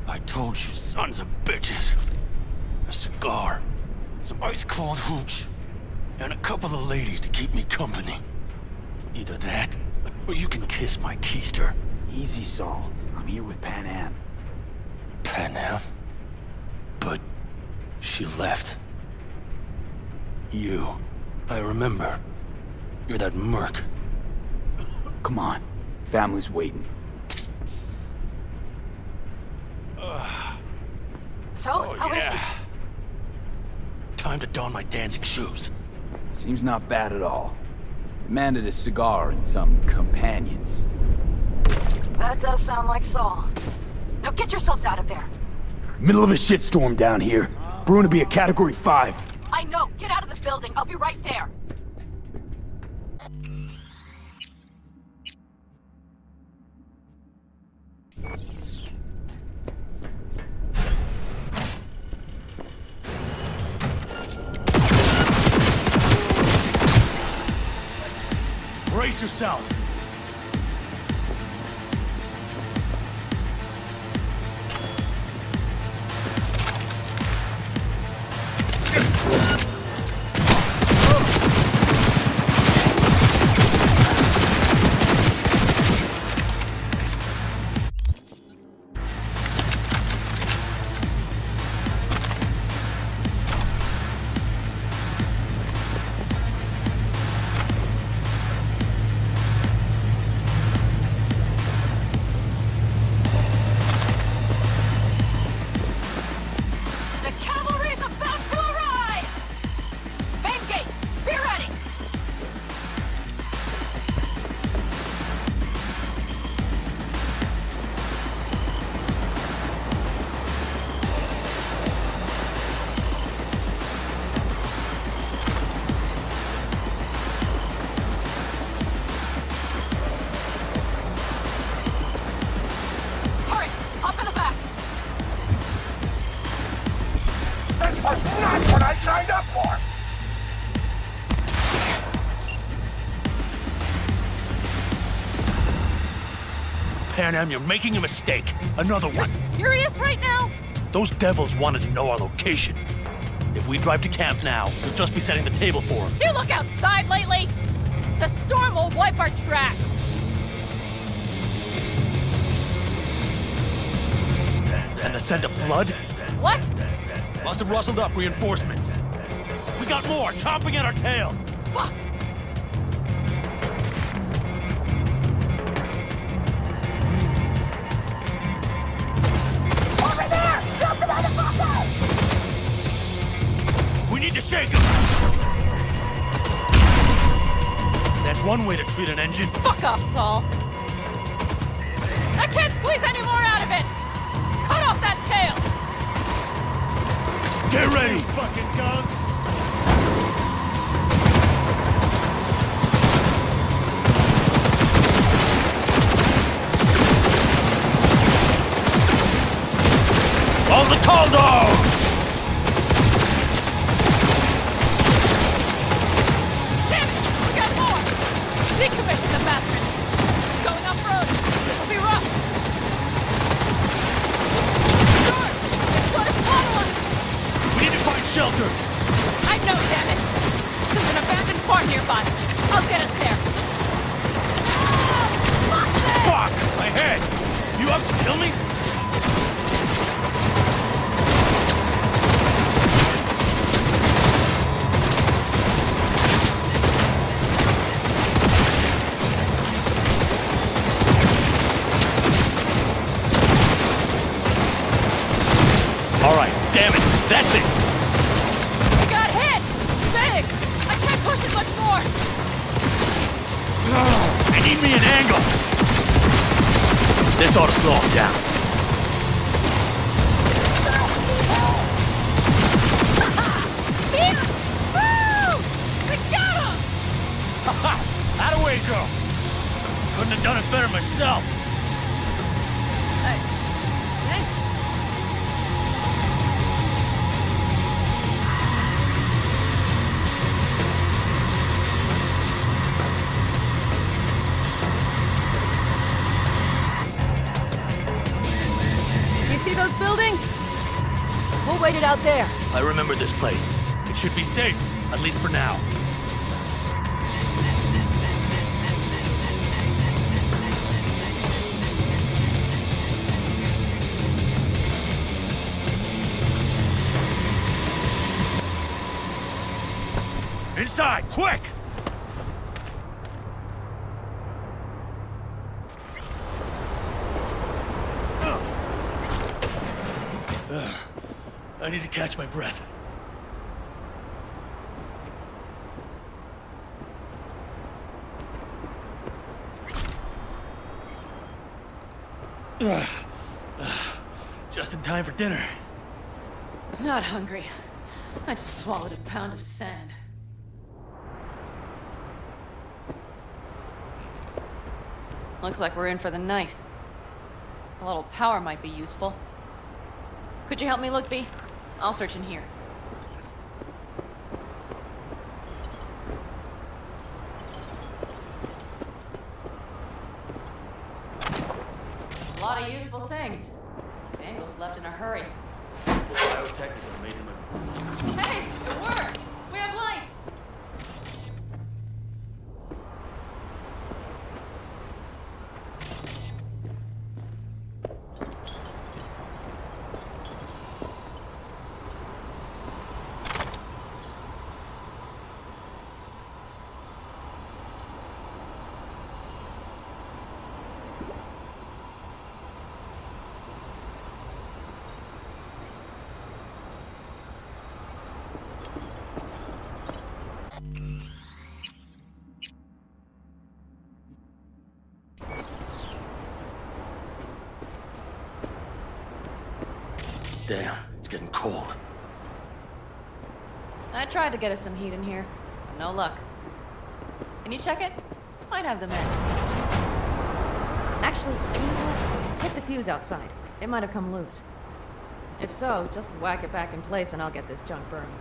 Speaker 19: I told you, sons of bitches. A cigar, some ice-cold hooch, and a couple of ladies to keep me company. Either that, or you can kiss my keister.
Speaker 2: Easy, Saul. I'm here with Pan Am.
Speaker 19: Pan Am? But she left. You, I remember. You're that merc.
Speaker 2: Come on. Family's waiting.
Speaker 1: So, how is he?
Speaker 19: Time to don my dancing shoes.
Speaker 2: Seems not bad at all. Demanded a cigar and some companions.
Speaker 1: That does sound like Saul. Now get yourselves out of there.
Speaker 2: Middle of a shitstorm down here. Brewing to be a Category 5.
Speaker 1: I know. Get out of the building. I'll be right there.
Speaker 19: Brace yourselves!
Speaker 17: Not what I signed up for!
Speaker 19: Pan Am, you're making a mistake. Another one.
Speaker 18: You're serious right now?
Speaker 19: Those devils wanted to know our location. If we drive to camp now, we'll just be setting the table for them.
Speaker 18: You look outside lately? The storm will wipe our tracks.
Speaker 19: And the scent of blood?
Speaker 18: What?
Speaker 19: Must have rustled up reinforcements. We got more, chomping at our tail.
Speaker 18: Fuck!
Speaker 17: Over there! Shoot the motherfucker!
Speaker 19: We need to shake them! That's one way to treat an engine.
Speaker 18: Fuck off, Saul. I can't squeeze any more out of it! Cut off that tail!
Speaker 19: Get ready!
Speaker 17: Fucking gun!
Speaker 19: All the call dogs!
Speaker 18: Damn it! We got more! Decommission the bastards! Going off-road! This'll be rough! George! Let us follow us!
Speaker 19: We need to find shelter!
Speaker 18: I know, damn it! There's an abandoned farm nearby. I'll get us there.
Speaker 19: Fuck! My head! You up to kill me? Feed me an angle! This ought to slow him down. Thataway, girl! Couldn't have done it better myself.
Speaker 18: Thanks. You see those buildings? We'll wait it out there.
Speaker 19: I remember this place. It should be safe, at least for now. Inside, quick! I need to catch my breath. Just in time for dinner.
Speaker 18: Not hungry. I just swallowed a pound of sand. Looks like we're in for the night. A little power might be useful. Could you help me look, B? I'll search in here. A lot of useful things. Daniel's left in a hurry.
Speaker 19: Biotechnical made them
Speaker 18: Hey, it worked! We have lights!
Speaker 19: Damn, it's getting cold.
Speaker 18: I tried to get us some heat in here, but no luck. Can you check it? Might have the magic touch. Actually, you know what? Hit the fuse outside. It might have come loose. If so, just whack it back in place and I'll get this junk burning.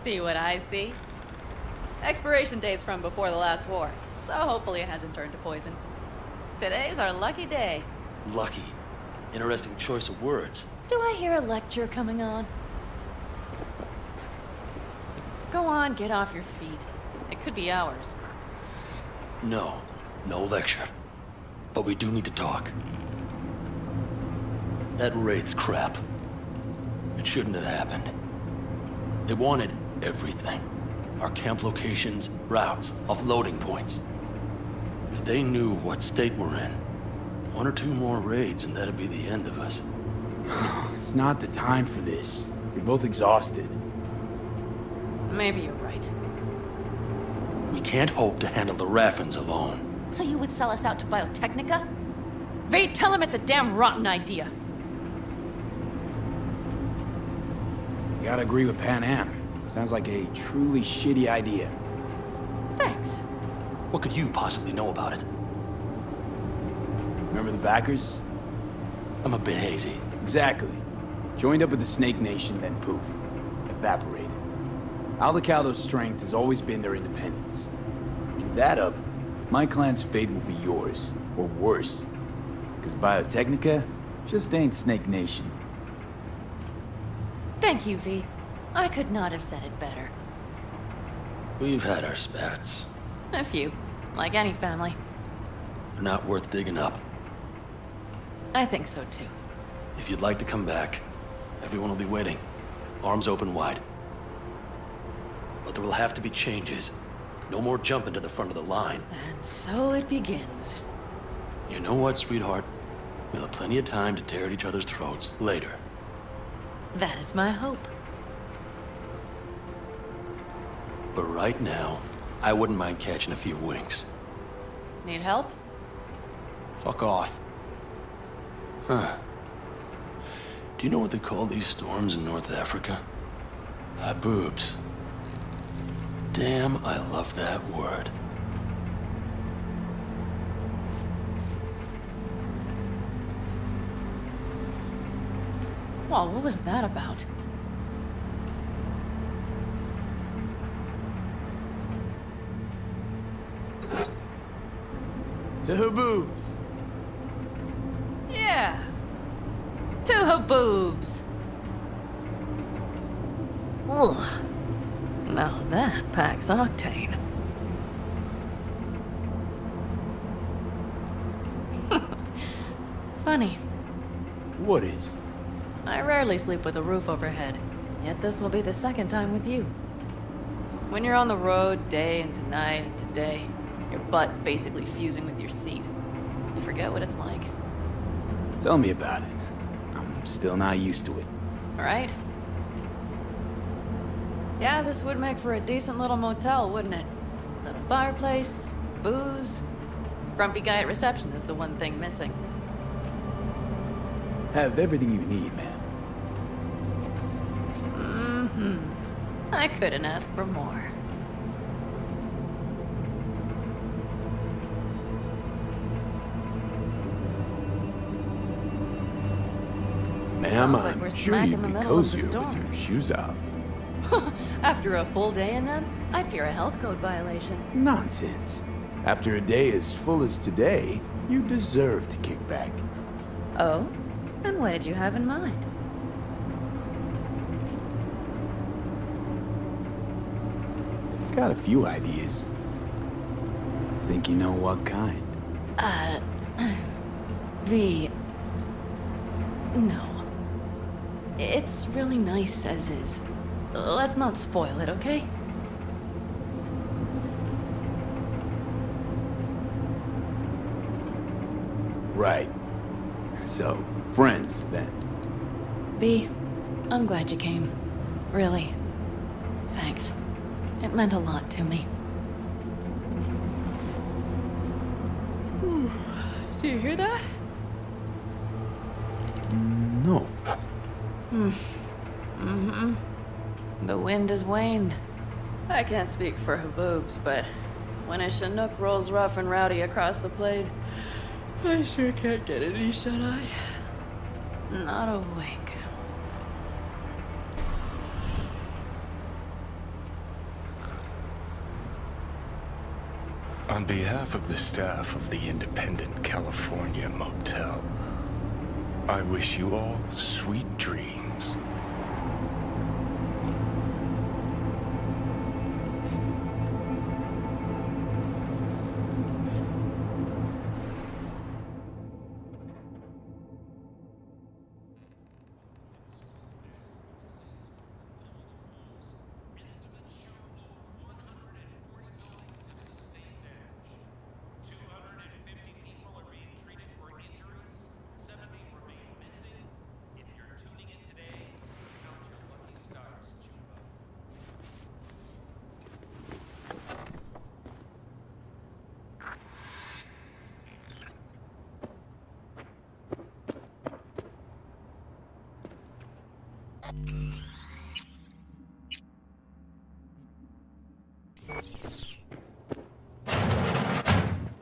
Speaker 18: See what I see? Expiration date's from before the last war, so hopefully it hasn't turned to poison. Today's our lucky day.
Speaker 19: Lucky. Interesting choice of words.
Speaker 18: Do I hear a lecture coming on? Go on, get off your feet. It could be hours.
Speaker 19: No, no lecture. But we do need to talk. That raid's crap. It shouldn't have happened. They wanted everything. Our camp locations, routes, offloading points. If they knew what state we're in, one or two more raids and that'd be the end of us.
Speaker 2: It's not the time for this. You're both exhausted.
Speaker 18: Maybe you're right.
Speaker 19: We can't hope to handle the Raffins alone.
Speaker 18: So you would sell us out to Biotechnica? Vade, tell him it's a damn rotten idea.
Speaker 2: You gotta agree with Pan Am. Sounds like a truly shitty idea.
Speaker 18: Thanks.
Speaker 19: What could you possibly know about it?
Speaker 2: Remember the backers?
Speaker 19: I'm a bit hazy.
Speaker 2: Exactly. Joined up with the Snake Nation, then poof. Evaporated. Aldecaldo's strength has always been their independence. Give that up, My clan's fate will be yours, or worse. Because Biotechnica just ain't Snake Nation.
Speaker 18: Thank you, V. I could not have said it better.
Speaker 19: We've had our spats.
Speaker 18: A few, like any family.
Speaker 19: They're not worth digging up.
Speaker 18: I think so too.
Speaker 19: If you'd like to come back, everyone will be waiting. Arms open wide. But there will have to be changes. No more jumping to the front of the line.
Speaker 18: And so it begins.
Speaker 19: You know what, sweetheart? We'll have plenty of time to tear at each other's throats later.
Speaker 18: That is my hope.
Speaker 19: But right now, I wouldn't mind catching a few winks.
Speaker 18: Need help?
Speaker 19: Fuck off. Huh. Do you know what they call these storms in North Africa? Haboobs. Damn, I love that word.
Speaker 18: Well, what was that about?
Speaker 2: To Haboobs!
Speaker 18: Yeah. To Haboobs. Ugh. Now that packs octane. Funny.
Speaker 2: What is?
Speaker 18: I rarely sleep with a roof overhead, yet this will be the second time with you. When you're on the road day into night into day, your butt basically fusing with your seat, you forget what it's like.
Speaker 2: Tell me about it. I'm still not used to it.
Speaker 18: Right? Yeah, this would make for a decent little motel, wouldn't it? Little fireplace, booze. Grumpy guy at reception is the one thing missing.
Speaker 2: Have everything you need, man.
Speaker 18: Mm-hmm. I couldn't ask for more.
Speaker 2: Ma'am,
Speaker 18: Sounds like we're
Speaker 2: I'm sure
Speaker 18: smack
Speaker 2: you'd
Speaker 18: in the
Speaker 2: be
Speaker 18: middle of the
Speaker 2: cozier with
Speaker 18: storm.
Speaker 2: your shoes off.
Speaker 18: After a full day in them, I'd fear a health code violation.
Speaker 2: Nonsense. After a day as full as today, you deserve to kick back.
Speaker 18: Oh? And what did you have in mind?
Speaker 2: Got a few ideas. Think you know what kind?
Speaker 18: V... No. It's really nice as is. Let's not spoil it, okay?
Speaker 2: Right. So, friends, then.
Speaker 18: V, I'm glad you came. Really. Thanks. It meant a lot to me. Do you hear that?
Speaker 2: No.
Speaker 18: Mm-hmm. The wind has waned. I can't speak for Haboobs, but when a Chinook rolls rough and rowdy across the plain, I sure can't get any shut-eye. Not a wink.
Speaker 9: On behalf of the staff of the Independent California Motel, I wish you all sweet dreams.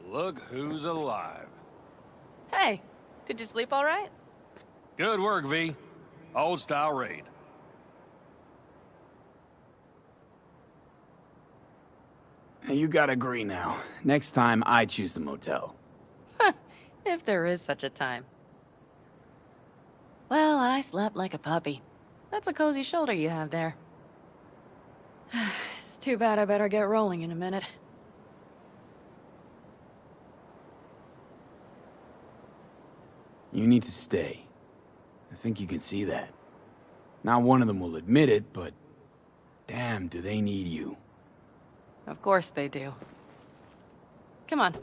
Speaker 15: Look who's alive.
Speaker 18: Hey, did you sleep all right?
Speaker 15: Good work, V. Old-style raid.
Speaker 2: You gotta agree now. Next time, I choose the motel.
Speaker 18: If there is such a time. Well, I slept like a puppy. That's a cozy shoulder you have there. It's too bad I better get rolling in a minute.
Speaker 2: You need to stay. I think you can see that. Not one of them will admit it, but damn, do they need you.
Speaker 18: Of course they do. Come on.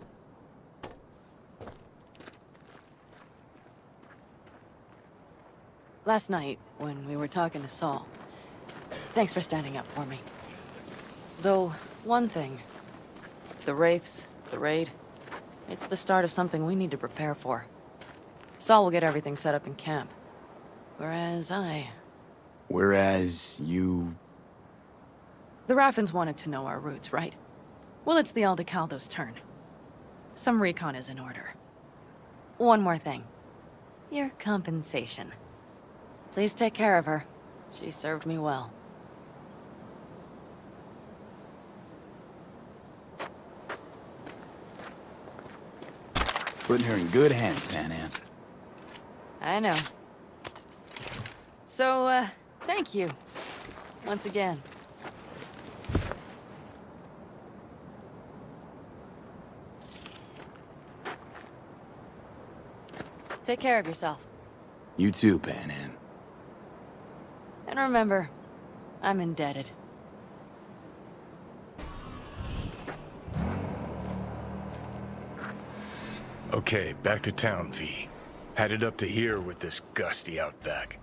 Speaker 18: Last night, when we were talking to Saul, thanks for standing up for me. Though, one thing. The Wraiths, the raid, it's the start of something we need to prepare for. Saul will get everything set up in camp. Whereas
Speaker 2: you...
Speaker 18: The Raffins wanted to know our roots, right? Well, it's the Aldecaldo's turn. Some recon is in order. One more thing. Your compensation. Please take care of her. She served me well.
Speaker 2: Putting her in good hands, Panam.
Speaker 18: I know. So, thank you. Once again. Take care of yourself.
Speaker 2: You too, Panam.
Speaker 18: And remember, I'm indebted.
Speaker 9: Okay, back to town, V. Headed up to here with this gusty outback.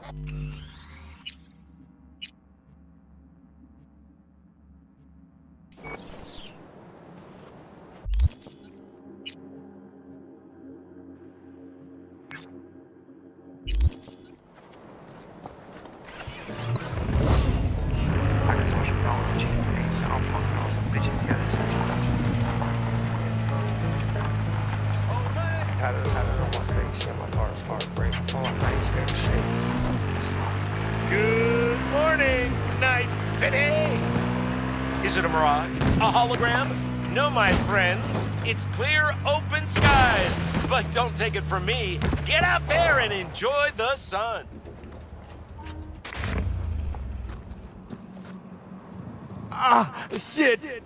Speaker 3: Good morning, Night City! Is it a mirage? A hologram? No, my friends. It's clear, open skies. But don't take it from me. Get out there and enjoy the sun.
Speaker 2: Ah, shit!